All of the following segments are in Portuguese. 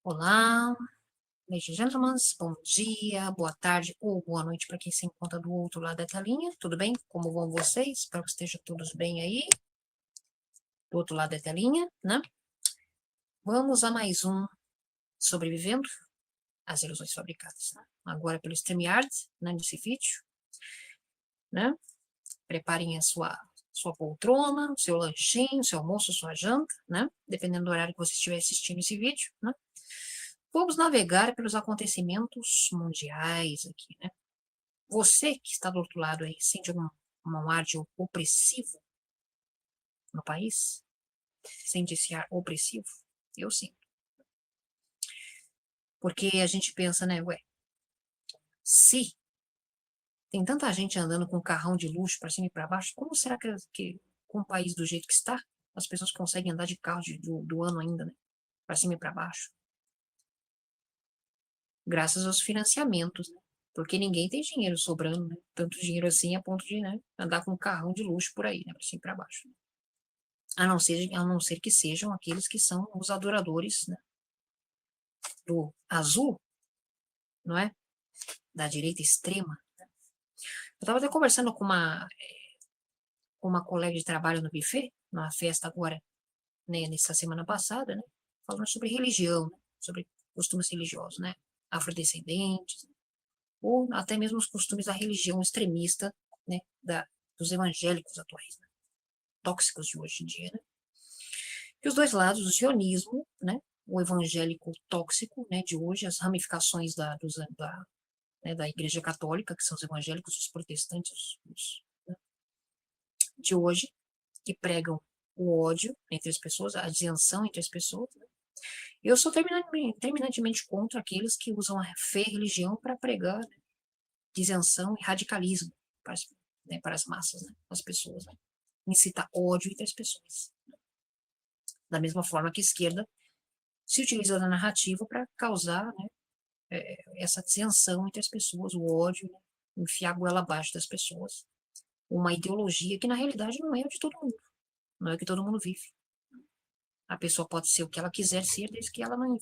Olá, ladies and gentlemen, bom dia, boa tarde ou boa noite para quem se encontra do outro lado da telinha. Tudo bem? Como vão vocês? Espero que estejam todos bem aí, do outro lado da telinha, né? Vamos a mais um Sobrevivendo às Ilusões Fabricadas, né? Agora pelo StreamYard, né, nesse vídeo, né? Preparem a sua poltrona, o seu lanchinho, o seu almoço, sua janta, né? Dependendo do horário que você estiver assistindo esse vídeo, né? Vamos navegar pelos acontecimentos mundiais aqui, né? Você que está do outro lado aí, sente um ar de opressivo no país? Sente esse ar opressivo? Eu sinto. Porque a gente pensa, né, ué, se tem tanta gente andando com carrão de luxo para cima e para baixo, como será que com o país do jeito que está, as pessoas conseguem andar de carro do ano ainda, né? Para cima e para baixo? Graças aos financiamentos, né? Porque ninguém tem dinheiro sobrando, né? Tanto dinheiro assim a ponto de, né, andar com um carrão de luxo por aí, né? Para cima e para baixo. A não ser que sejam aqueles que são os adoradores, né, do azul, não é? Da direita extrema. Eu estava até conversando com uma colega de trabalho no buffet, numa festa agora, né, nessa semana passada, né? Falando sobre religião, né, sobre costumes religiosos, né? Afrodescendentes, ou até mesmo os costumes da religião extremista, né? Dos evangélicos atuais, né, tóxicos de hoje em dia, né? E os dois lados, o sionismo, né? O evangélico tóxico, né, de hoje, as ramificações né, da Igreja Católica, que são os evangélicos, os protestantes, né, de hoje, que pregam o ódio entre as pessoas, a disenção entre as pessoas. Né? Eu sou terminantemente contra aqueles que usam a fé e religião para pregar, né, disenção e radicalismo para as massas, né, as pessoas. Né? Incitar ódio entre as pessoas. Da mesma forma que a esquerda se utiliza da narrativa para causar, né, essa disenção entre as pessoas, o ódio, né, enfiar a goela abaixo das pessoas. Uma ideologia que na realidade não é o de todo mundo, não é o que todo mundo vive. A pessoa pode ser o que ela quiser ser, desde que ela não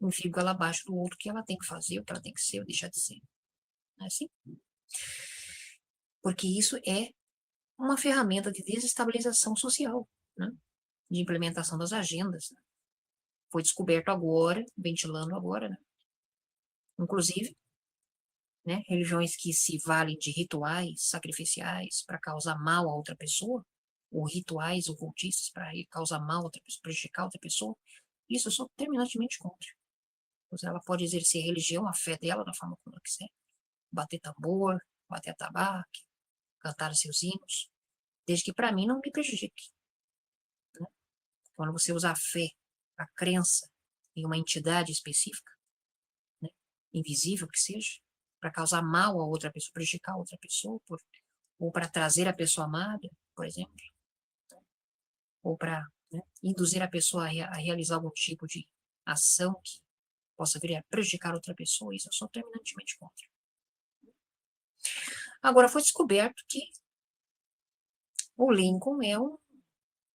enfie a goela abaixo do outro que ela tem que fazer, o que ela tem que ser ou deixar de ser. Não é assim? Porque isso é uma ferramenta de desestabilização social, né? De implementação das agendas. Né? Foi descoberto agora, ventilando agora, né? Inclusive, né, religiões que se valem de rituais sacrificiais para causar mal a outra pessoa, ou rituais ocultistas para causar mal a outra pessoa, prejudicar outra pessoa, isso eu sou terminantemente contra. Pois ela pode exercer a religião, a fé dela, da forma como ela quiser, bater tambor, bater atabaque, cantar seus hinos, desde que para mim não me prejudique. Né? Quando você usa a fé, a crença em uma entidade específica, né, invisível que seja, para causar mal a outra pessoa, prejudicar a outra pessoa, ou para trazer a pessoa amada, por exemplo, ou para, né, induzir a pessoa a realizar algum tipo de ação que possa vir a prejudicar outra pessoa, isso eu sou terminantemente contra. Agora, foi descoberto que o Lincoln é um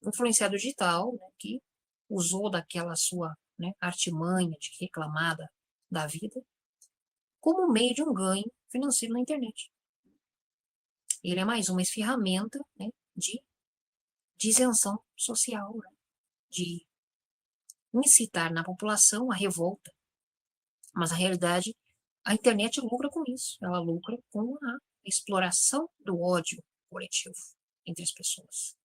influenciador digital, né, que usou daquela sua, né, artimanha de reclamada da vida como meio de um ganho financeiro na internet. Ele é mais uma ferramenta, né, de isenção social, né, de incitar na população a revolta. Mas, a realidade, a internet lucra com isso. Ela lucra com a exploração do ódio coletivo entre as pessoas.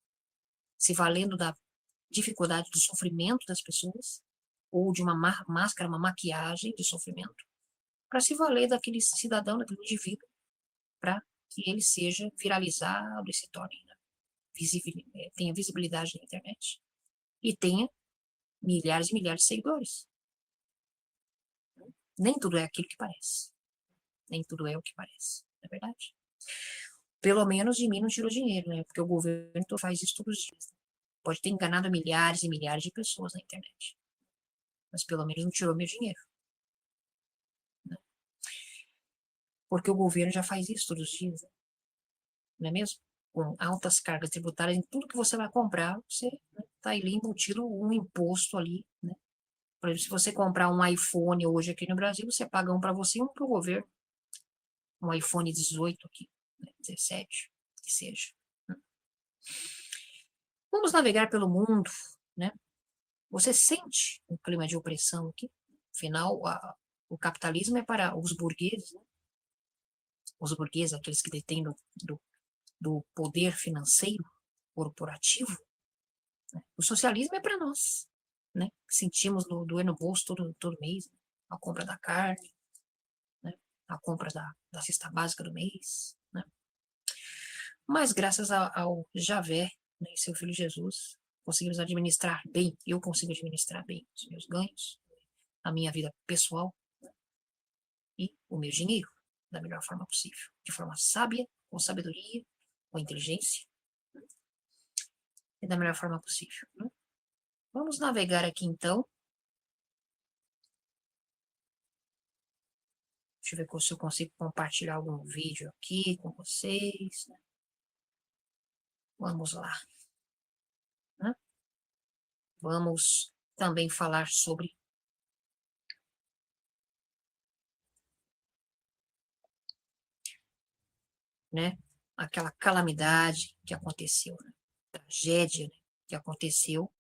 Se valendo da dificuldade do sofrimento das pessoas, ou de uma máscara, uma maquiagem de sofrimento, para se valer daquele cidadão, daquele indivíduo, para que ele seja viralizado e se torne, né, tenha visibilidade na internet e tenha milhares e milhares de seguidores. Nem tudo é aquilo que parece. Nem tudo é o que parece, não é verdade? Pelo menos de mim não tirou dinheiro, né? Porque o governo faz isso todos os dias. Pode ter enganado milhares e milhares de pessoas na internet. Mas pelo menos não tirou meu dinheiro. Né? Porque o governo já faz isso todos os dias, né? Não é mesmo? Com altas cargas tributárias em tudo que você vai comprar, você está, né, ali embutido um imposto ali, né? Por exemplo, se você comprar um iPhone hoje aqui no Brasil, você paga um para você e um para o governo. Um iPhone 18 aqui, né, 17, que seja. Vamos navegar pelo mundo, né? Você sente um clima de opressão aqui? Afinal, o capitalismo é para os burgueses, né? Os burgueses, aqueles que detêm do poder financeiro corporativo. Né? O socialismo é para nós, né? Sentimos doer no bolso todo mês, né? A compra da carne, né? A compra da cesta básica do mês, né? Mas graças ao Javé, né, e seu filho Jesus, conseguimos administrar bem, eu consigo administrar bem os meus ganhos, a minha vida pessoal, né, e o meu dinheiro da melhor forma possível, de forma sábia, com sabedoria, com inteligência, né, e da melhor forma possível. Né? Vamos navegar aqui então. Deixa eu ver se eu consigo compartilhar algum vídeo aqui com vocês. Né? Vamos lá. Né? Vamos também falar sobre né, aquela calamidade que aconteceu, né? Tragédia, né, que aconteceu.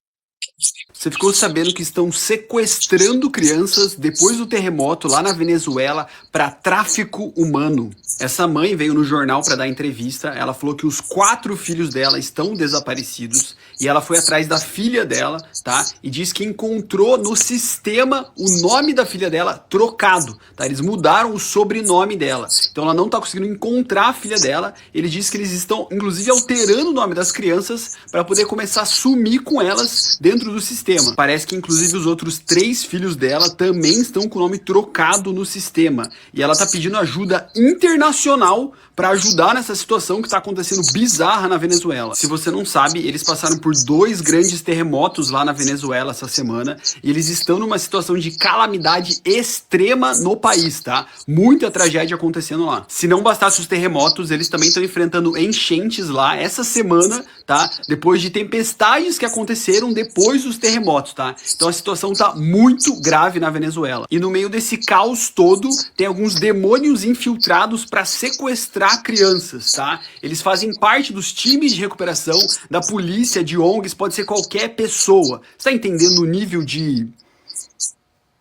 Você ficou sabendo que estão sequestrando crianças depois do terremoto lá na Venezuela para tráfico humano. Essa mãe veio no jornal para dar entrevista. Ela falou que os 4 filhos dela estão desaparecidos e ela foi atrás da filha dela, tá? E diz que encontrou no sistema o nome da filha dela trocado, tá? Eles mudaram o sobrenome dela. Então ela não tá conseguindo encontrar a filha dela. Ele diz que eles estão, inclusive, alterando o nome das crianças para poder começar a sumir com elas dentro do sistema. Parece que, inclusive, os outros 3 filhos dela também estão com o nome trocado no sistema. E ela tá pedindo ajuda internacional para ajudar nessa situação que está acontecendo bizarra na Venezuela. Se você não sabe, eles passaram por 2 grandes terremotos lá na Venezuela essa semana e eles estão numa situação de calamidade extrema no país, tá? Muita tragédia acontecendo lá. Se não bastasse os terremotos, eles também estão enfrentando enchentes lá essa semana, tá? Depois de tempestades que aconteceram depois dos terremotos, tá? Então a situação tá muito grave na Venezuela. E no meio desse caos todo, tem alguns demônios infiltrados para sequestrar crianças, tá? Eles fazem parte dos times de recuperação, da polícia, de ONGs, pode ser qualquer pessoa. Você tá entendendo o nível de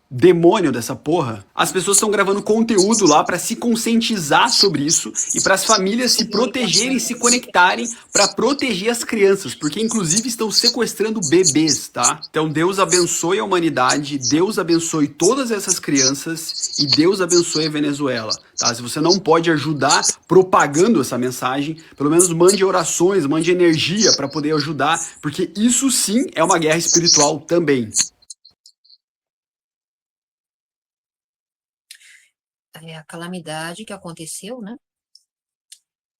demônio dessa porra? As pessoas estão gravando conteúdo lá para se conscientizar sobre isso e para as famílias se protegerem, se conectarem para proteger as crianças, porque inclusive estão sequestrando bebês, tá? Então Deus abençoe a humanidade, Deus abençoe todas essas crianças e Deus abençoe a Venezuela, tá? Se você não pode ajudar propagando essa mensagem, pelo menos mande orações, mande energia para poder ajudar, porque isso sim é uma guerra espiritual também. A calamidade que aconteceu, né?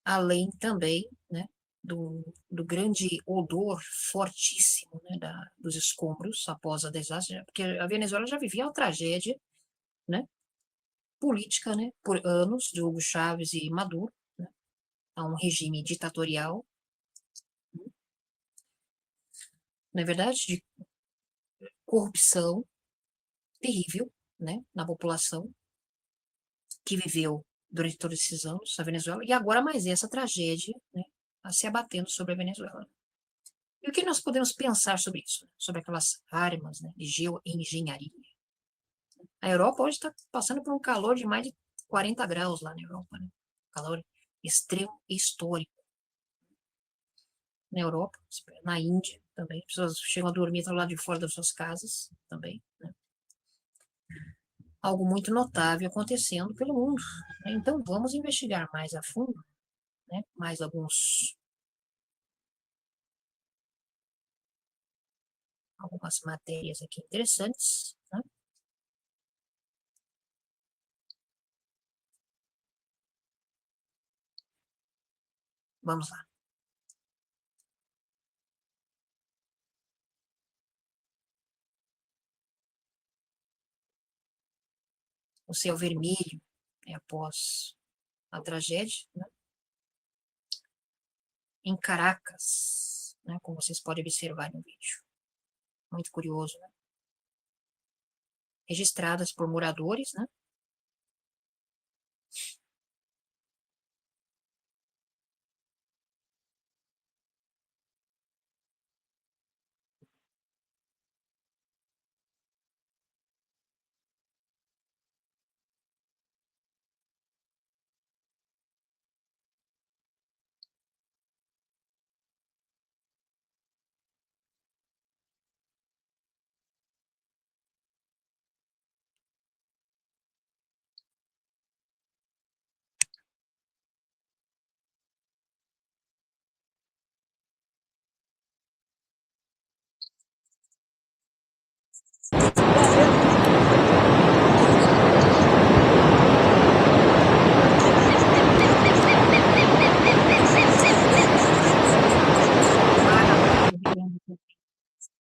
Além também, né, do grande odor fortíssimo, né, dos escombros após a desastre, porque a Venezuela já vivia uma tragédia, né, política, né, por anos, de Hugo Chávez e Maduro, né, a um regime ditatorial, na verdade, de corrupção terrível, né, na população que viveu durante todos esses anos a Venezuela, e agora mais essa tragédia, né, se abatendo sobre a Venezuela. E o que nós podemos pensar sobre isso? Sobre aquelas armas, né, de geoengenharia. A Europa hoje está passando por um calor de mais de 40 graus lá na Europa, né? Calor extremo e histórico. Na Europa, na Índia também, as pessoas chegam a dormir do lado de fora das suas casas também, né? Algo muito notável acontecendo pelo mundo, né? Então vamos investigar mais a fundo, né? Mais algumas matérias aqui interessantes, né? Vamos lá. O céu vermelho, né, após a tragédia, né? Em Caracas, né, como vocês podem observar no vídeo. Muito curioso, né? registradas por moradores, né?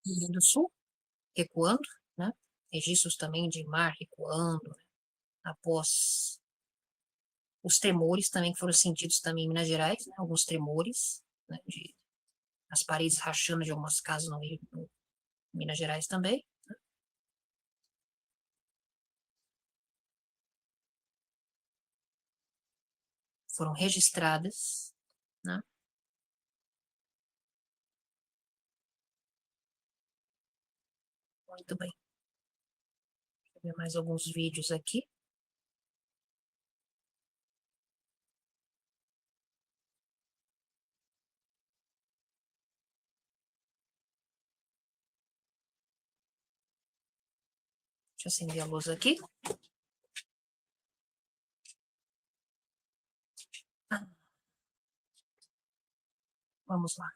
Rio Grande do Sul, recuando, né? Registros também de mar recuando, né? Após os tremores também que foram sentidos também em Minas Gerais, né? Alguns tremores, né? As paredes rachando de algumas casas no Rio, em Minas Gerais também. Né? Foram registradas, né? Muito bem. Deixa eu ver mais alguns vídeos aqui. Deixa eu acender a luz aqui. Vamos lá.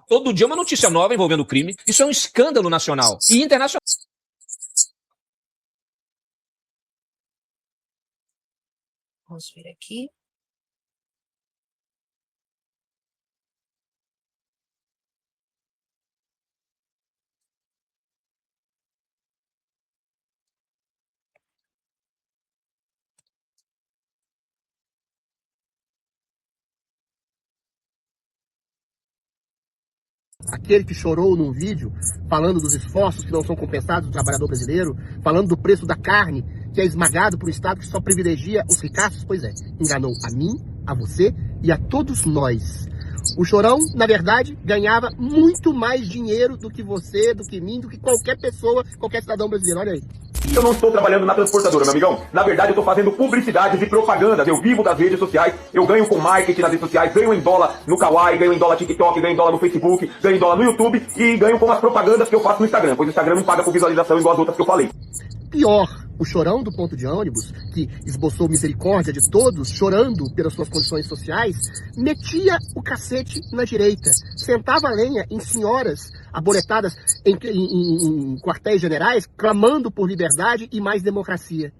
Todo dia uma notícia nova envolvendo crime. Isso é um escândalo nacional e internacional. Vamos ver aqui. Aquele que chorou num vídeo, falando dos esforços que não são compensados do trabalhador brasileiro, falando do preço da carne, que é esmagado por um Estado que só privilegia os ricaços, pois é, enganou a mim, a você e a todos nós. O Chorão, na verdade, ganhava muito mais dinheiro do que você, do que mim, do que qualquer pessoa, qualquer cidadão brasileiro, olha aí. Eu não estou trabalhando na transportadora, meu amigão. Na verdade, eu estou fazendo publicidades e propagandas. Eu vivo das redes sociais, eu ganho com marketing nas redes sociais, ganho em dólar no Kawaii, ganho em dólar TikTok, ganho em dólar no Facebook, ganho em dólar no YouTube e ganho com as propagandas que eu faço no Instagram, pois o Instagram não paga por visualização igual as outras que eu falei. Pior, o Chorão do ponto de ônibus, que esboçou misericórdia de todos, chorando pelas suas condições sociais, metia o cacete na direita, sentava a lenha em senhoras aboletadas em quartéis generais, clamando por liberdade e mais democracia.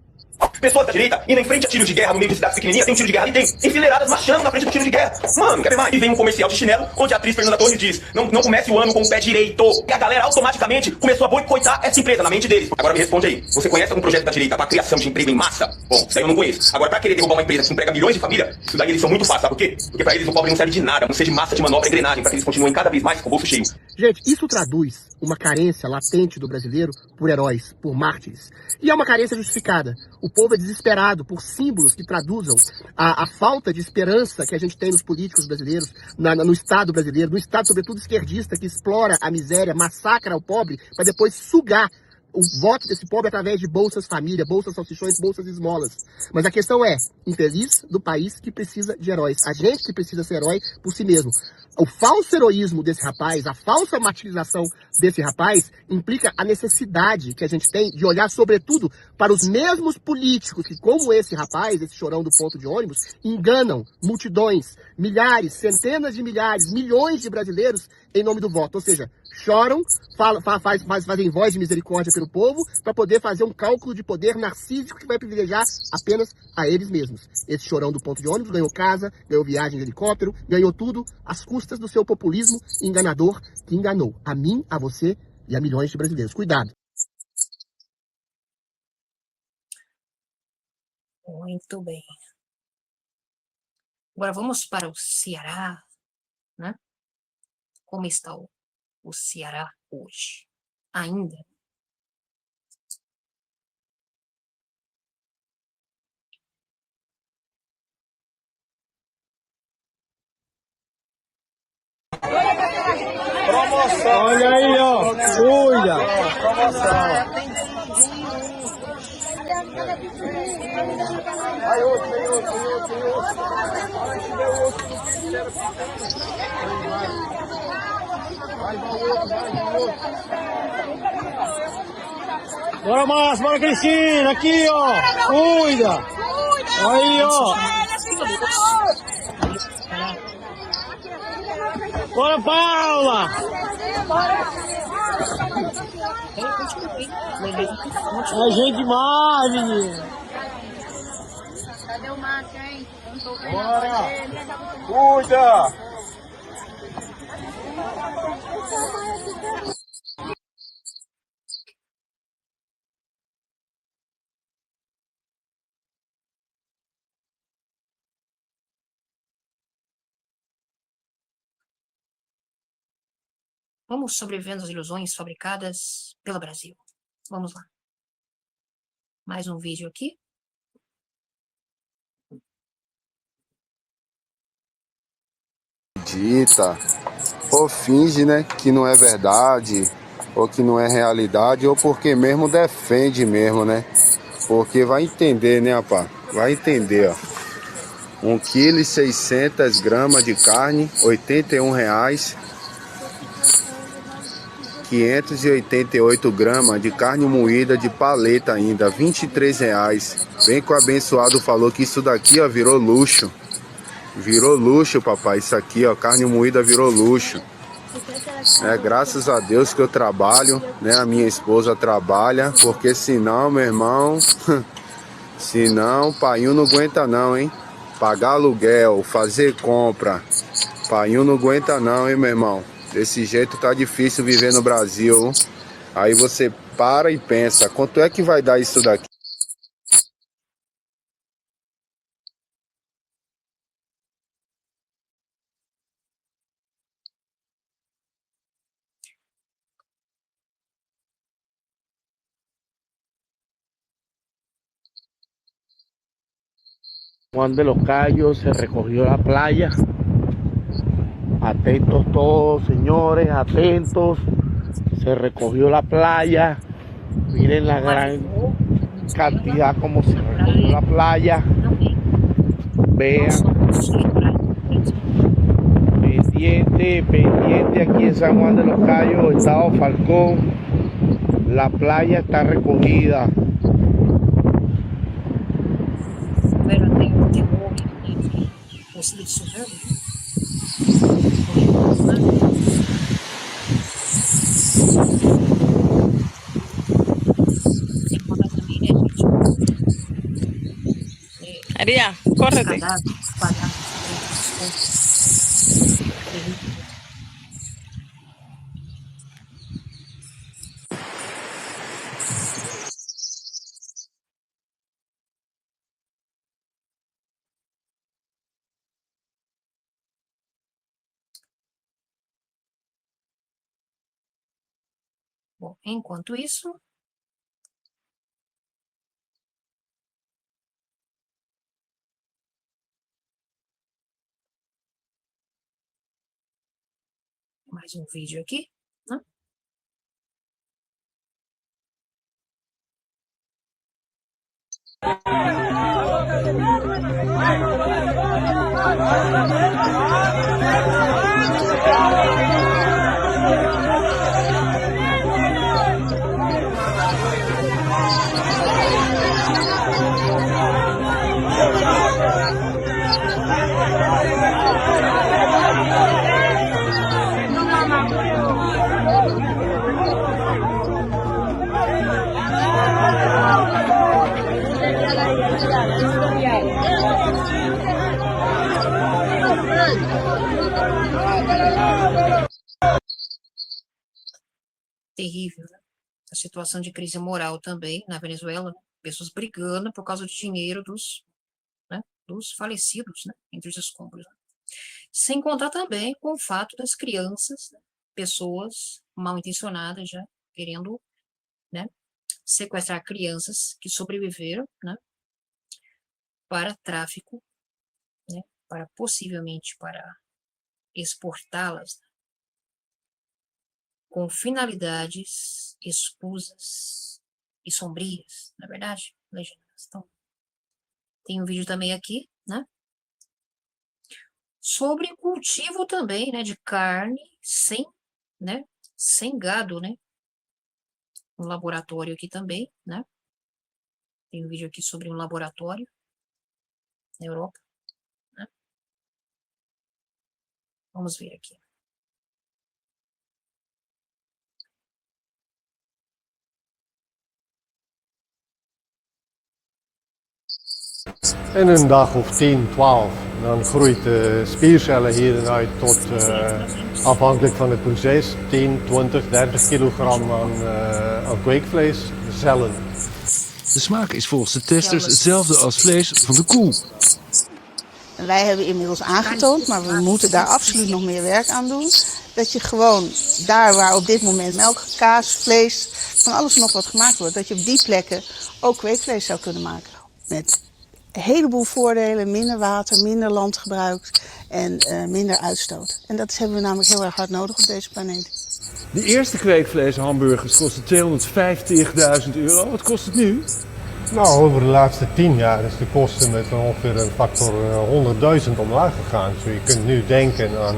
Pessoas da direita indo em frente a tiros de guerra no meio de cidades pequenininhas, tem um tiro de guerra ali, tem enfileiradas marchando na frente do tiro de guerra. Mano, quer ver mais? E vem um comercial de chinelo, onde a atriz Fernanda Torres diz, não comece o ano com o pé direito. E a galera automaticamente começou a boicotar essa empresa na mente deles. Agora me responde aí, você conhece algum projeto da direita para criação de emprego em massa? Bom, isso aí eu não conheço. Agora, para querer derrubar uma empresa que emprega milhões de famílias, isso daí eles são muito fáceis, sabe por quê? Porque para eles o pobre não serve de nada, não seja de massa de manobra e engrenagem, para que eles continuem cada vez mais com o bolso cheio. Gente, isso traduz uma carência latente do brasileiro por heróis, por mártires. E é uma carência justificada. O povo é desesperado por símbolos que traduzam a falta de esperança que a gente tem nos políticos brasileiros, no Estado brasileiro, no Estado, sobretudo, esquerdista, que explora a miséria, massacra o pobre, para depois sugar o voto desse pobre através de bolsas família, bolsas salsichões, bolsas esmolas. Mas a questão é, infeliz do país que precisa de heróis. A gente que precisa ser herói por si mesmo. O falso heroísmo desse rapaz, a falsa martirização desse rapaz, implica a necessidade que a gente tem de olhar, sobretudo, para os mesmos políticos que, como esse rapaz, esse Chorão do ponto de ônibus, enganam multidões, milhares, centenas de milhares, milhões de brasileiros em nome do voto. Ou seja, choram, fazem voz de misericórdia pelo povo para poder fazer um cálculo de poder narcísico que vai privilegiar apenas a eles mesmos. Esse chorão do ponto de ônibus ganhou casa, ganhou viagem de helicóptero, ganhou tudo às custas do seu populismo enganador que enganou a mim, a você e a milhões de brasileiros. Cuidado. Muito bem. Agora vamos para o Ceará, né? Como está o Ceará hoje? Ainda. Promoção. Olha aí, ó. Cuida. Promoção. Aí outro, tem outro. Vai outro. Bora, Márcio, bora, Cristina. Aqui, ó. Cuida. Aí, ó. Bora, Paula. É gente demais, menino. Cadê o Márcio, hein? Eu não tô vendo. Bora. Cuida. Vamos sobrevivendo às ilusões fabricadas pelo Brasil. Vamos lá. Mais um vídeo aqui. Dita, ou finge, né, que não é verdade, ou que não é realidade, ou porque mesmo defende mesmo, né? Porque vai entender, né, rapaz? Vai entender, ó. 1,6 kg de carne, R$81. 588 gramas de carne moída de paleta ainda, R$23. Bem que o abençoado falou que isso daqui, ó, virou luxo. Virou luxo, papai. Isso aqui, ó, carne moída virou luxo. É graças a Deus que eu trabalho, né? A minha esposa trabalha, porque senão, meu irmão, senão, paiinho não aguenta não, hein? Pagar aluguel, fazer compra, paiinho não aguenta não, hein, meu irmão? Desse jeito tá difícil viver no Brasil. Aí você para e pensa, quanto é que vai dar isso daqui? Juan de los Cayos se recogió la playa. Atentos todos, señores, atentos. Se recogió la playa. Miren la gran cantidad como se recogió la playa. Vean. Pendiente aquí en San Juan de los Cayos, Estado Falcón. La playa está recogida. Pero tem um temor entre os licionados. Tem que mandar também, né, gente? Maria, córrete. Quadrados, Bom, enquanto isso, mais um vídeo aqui, né? terrível, né? A situação de crise moral também na Venezuela, né? Pessoas brigando por causa do dinheiro dos falecidos, né? Entre os escombros. Né? Sem contar também com o fato das crianças, né? Pessoas mal intencionadas já querendo, né? Sequestrar crianças que sobreviveram, né? Para tráfico, né? Possivelmente para exportá-las, né? Com finalidades escusas e sombrias, na verdade, legendas. Então, tem um vídeo também aqui, né? Sobre cultivo também, né? De carne sem, né? Sem gado, né? Um laboratório aqui também, né? Tem um vídeo aqui sobre um laboratório na Europa, né? Vamos ver aqui. In een dag of 10, 12, dan groeit de spiercellen hieruit tot, afhankelijk van het proces, 10, 20, 30 kilogram aan kweekvleescellen. De smaak is volgens de testers hetzelfde als vlees van de koe. Wij hebben inmiddels aangetoond, maar we moeten daar absoluut nog meer werk aan doen. Dat je gewoon daar waar op dit moment melk, kaas, vlees, van alles en nog wat gemaakt wordt, dat je op die plekken ook kweekvlees zou kunnen maken. Met een heleboel voordelen, minder water, minder landgebruik en minder uitstoot. En dat hebben we namelijk heel erg hard nodig op deze planeet. De eerste kweekvleeshamburgers kosten €250.000. Wat kost het nu? Nou, over de laatste 10 jaar is de kosten met ongeveer een factor 100.000 omlaag gegaan. Dus je kunt nu denken aan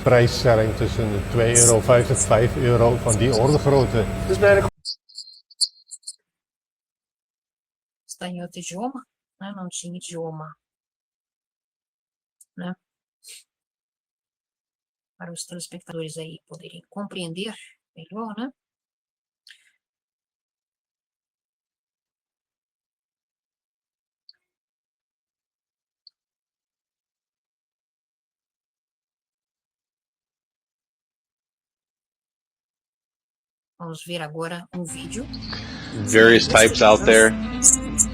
prijsstelling tussen €2,50, €5 van die orde grootte. Dus bijna... Está em outro idioma, né? Não tinha idioma, né? Para os telespectadores aí poderem compreender melhor, né? Vamos ver agora um vídeo. Various types out there.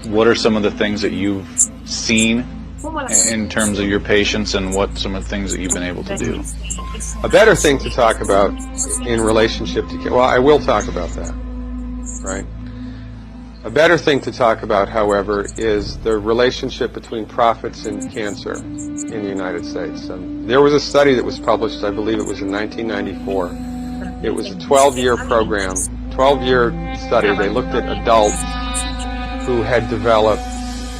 What are some of the things that you've seen in terms of your patients, and what some of the things that you've been able to do? A better thing to talk about in relationship to, well, I will talk about that, right? A better thing to talk about, however, is the relationship between profits and cancer in the United States. There was a study that was published, I believe it was in 1994. It was a 12-year program, 12-year study. They looked at adults who had developed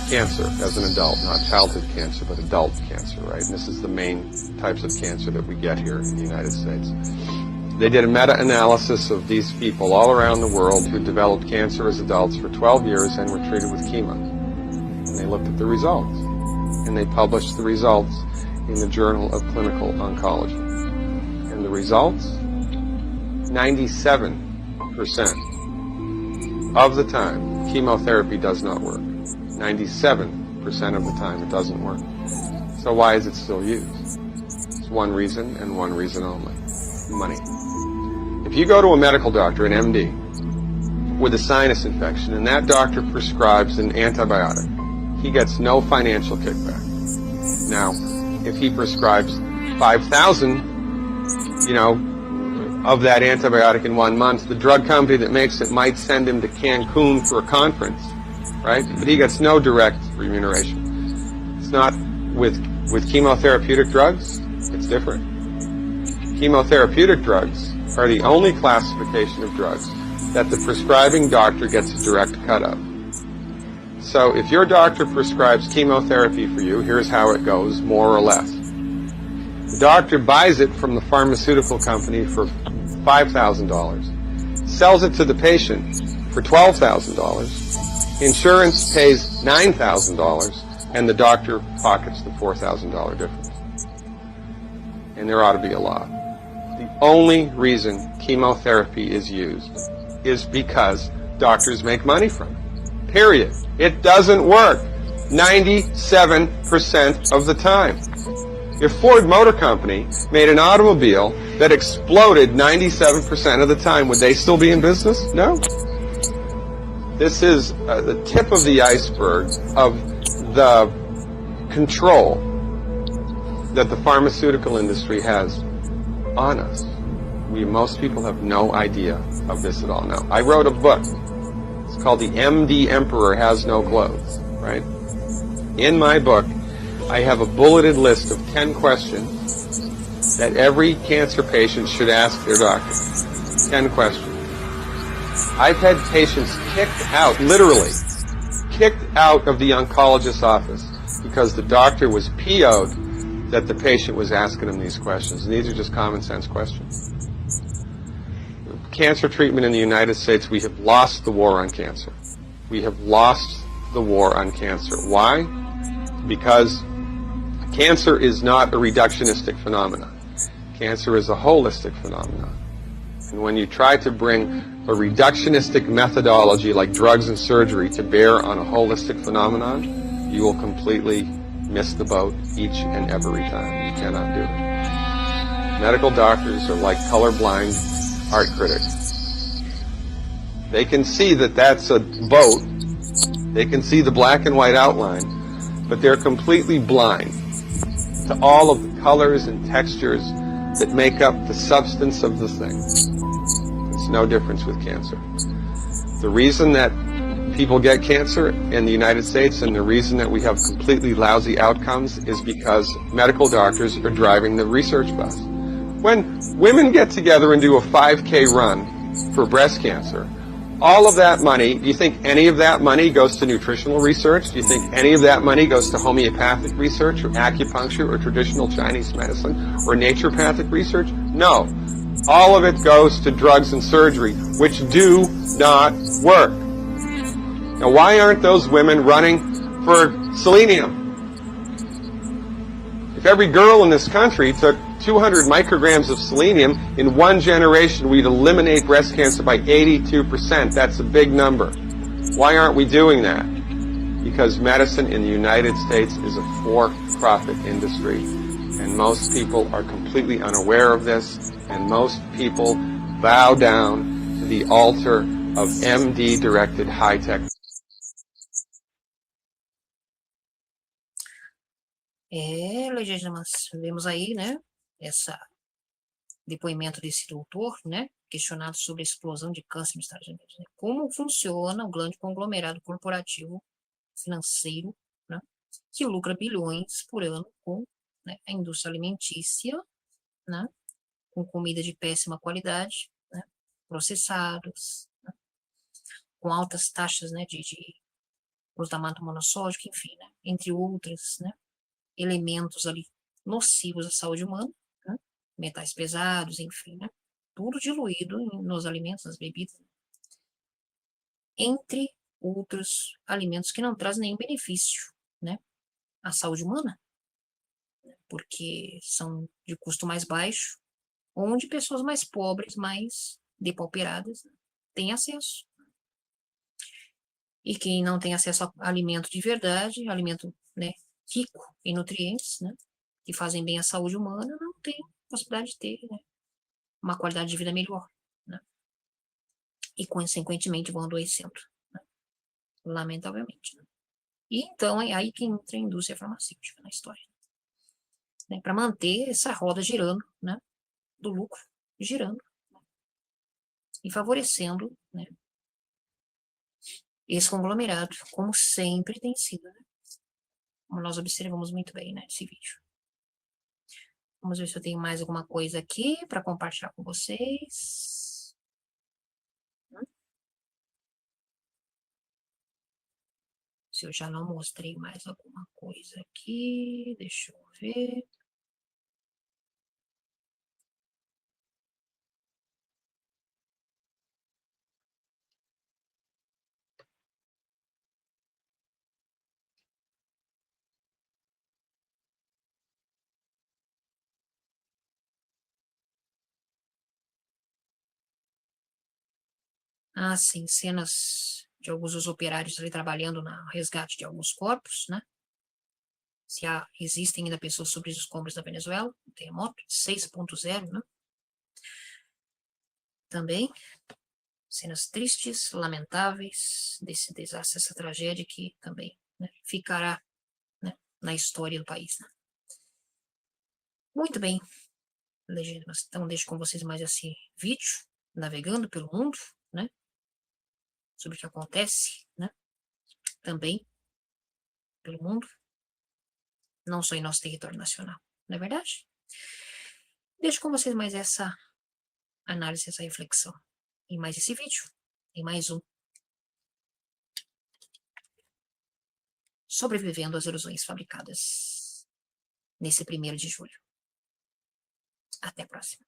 cancer as an adult, not childhood cancer, but adult cancer, right? And this is the main types of cancer that we get here in the United States. They did a meta-analysis of these people all around the world who developed cancer as adults for 12 years and were treated with chemo. And they looked at the results. And they published the results in the Journal of Clinical Oncology. And the results? 97% of the time, chemotherapy does not work. 97% of the time, it doesn't work. So why is it still used? It's one reason and one reason only: money. If you go to a medical doctor, an MD, with a sinus infection, and that doctor prescribes an antibiotic, he gets no financial kickback. Now, if he prescribes 5,000, of that antibiotic in 1 month, the drug company that makes it might send him to Cancun for a conference, right? But he gets no direct remuneration. It's not with chemotherapeutic drugs, it's different. Chemotherapeutic drugs are the only classification of drugs that the prescribing doctor gets a direct cut of. So if your doctor prescribes chemotherapy for you, here's how it goes, more or less. The doctor buys it from the pharmaceutical company for $5,000, sells it to the patient for $12,000, insurance pays $9,000, and the doctor pockets the $4,000 difference. And there ought to be a law. The only reason chemotherapy is used is because doctors make money from it. Period. It doesn't work 97% of the time. If Ford Motor Company made an automobile that exploded 97% of the time, would they still be in business? No. This is the tip of the iceberg of the control that the pharmaceutical industry has on us. Most people have no idea of this at all. Now, I wrote a book. It's called The MD Emperor Has No Clothes, right? In my book, I have a bulleted list of 10 questions that every cancer patient should ask their doctor. 10 questions. I've had patients kicked out, literally, kicked out of the oncologist's office because the doctor was PO'd that the patient was asking him these questions. And these are just common sense questions. Cancer treatment in the United States, we have lost the war on cancer. We have lost the war on cancer. Why? Because cancer is not a reductionistic phenomenon. Cancer is a holistic phenomenon. And when you try to bring a reductionistic methodology like drugs and surgery to bear on a holistic phenomenon, you will completely miss the boat each and every time. You cannot do it. Medical doctors are like colorblind art critics. They can see that that's a boat. They can see the black and white outline, but they're completely blind to all of the colors and textures that make up the substance of the thing. It's no difference with cancer. The reason that people get cancer in the United States and the reason that we have completely lousy outcomes is because medical doctors are driving the research bus. When women get together and do a 5K run for breast cancer, all of that money, do you think any of that money goes to nutritional research? Do you think any of that money goes to homeopathic research or acupuncture or traditional Chinese medicine or naturopathic research? No. All of it goes to drugs and surgery, which do not work. Now, why aren't those women running for selenium? If every girl in this country took 200 micrograms of selenium, in one generation we'd eliminate breast cancer by 82%. That's a big number. Why aren't we doing that? Because medicine in the United States is a for-profit industry, and most people are completely unaware of this, and most people bow down to the altar of MD-directed high-tech. Legítimas, vemos aí, né, esse depoimento desse doutor, né, questionado sobre a explosão de câncer nos Estados Unidos, né, como funciona o grande conglomerado corporativo financeiro, né, que lucra bilhões por ano com, né, a indústria alimentícia, né, com comida de péssima qualidade, né, processados, né, com altas taxas, né, de glutamato monossódico, enfim, né, entre outras, né, elementos ali nocivos à saúde humana, né? Metais pesados, enfim, né? Tudo diluído nos alimentos, nas bebidas, né? Entre outros alimentos que não trazem nenhum benefício, né, à saúde humana, porque são de custo mais baixo, onde pessoas mais pobres, mais depauperadas, né, têm acesso. E quem não tem acesso a alimento de verdade, alimento, né, rico em nutrientes, né, que fazem bem à saúde humana, não tem possibilidade de ter, né, uma qualidade de vida melhor, né, e consequentemente vão adoecendo, né, lamentavelmente, né. E então é aí que entra a indústria farmacêutica na história, né, para manter essa roda girando, né, do lucro girando, né, e favorecendo, né, esse conglomerado, como sempre tem sido, né? Como nós observamos muito bem, né, nesse vídeo. Vamos ver se eu tenho mais alguma coisa aqui para compartilhar com vocês. Se eu já não mostrei mais alguma coisa aqui, deixa eu ver. Ah, sim, cenas de alguns dos operários ali trabalhando no resgate de alguns corpos, né? Se existem ainda pessoas sobre os escombros da Venezuela, um terremoto 6.0, né? também cenas tristes, lamentáveis desse desastre, essa tragédia que também, né, ficará, né, na história do país. Né? Muito bem, legítimas. Então, deixo com vocês mais esse vídeo, navegando pelo mundo, né? Sobre o que acontece, né? Também pelo mundo, não só em nosso território nacional, não é verdade? Deixo com vocês mais essa análise, essa reflexão. E mais esse vídeo, e mais um. Sobrevivendo às erosões fabricadas nesse 1º de julho. Até a próxima.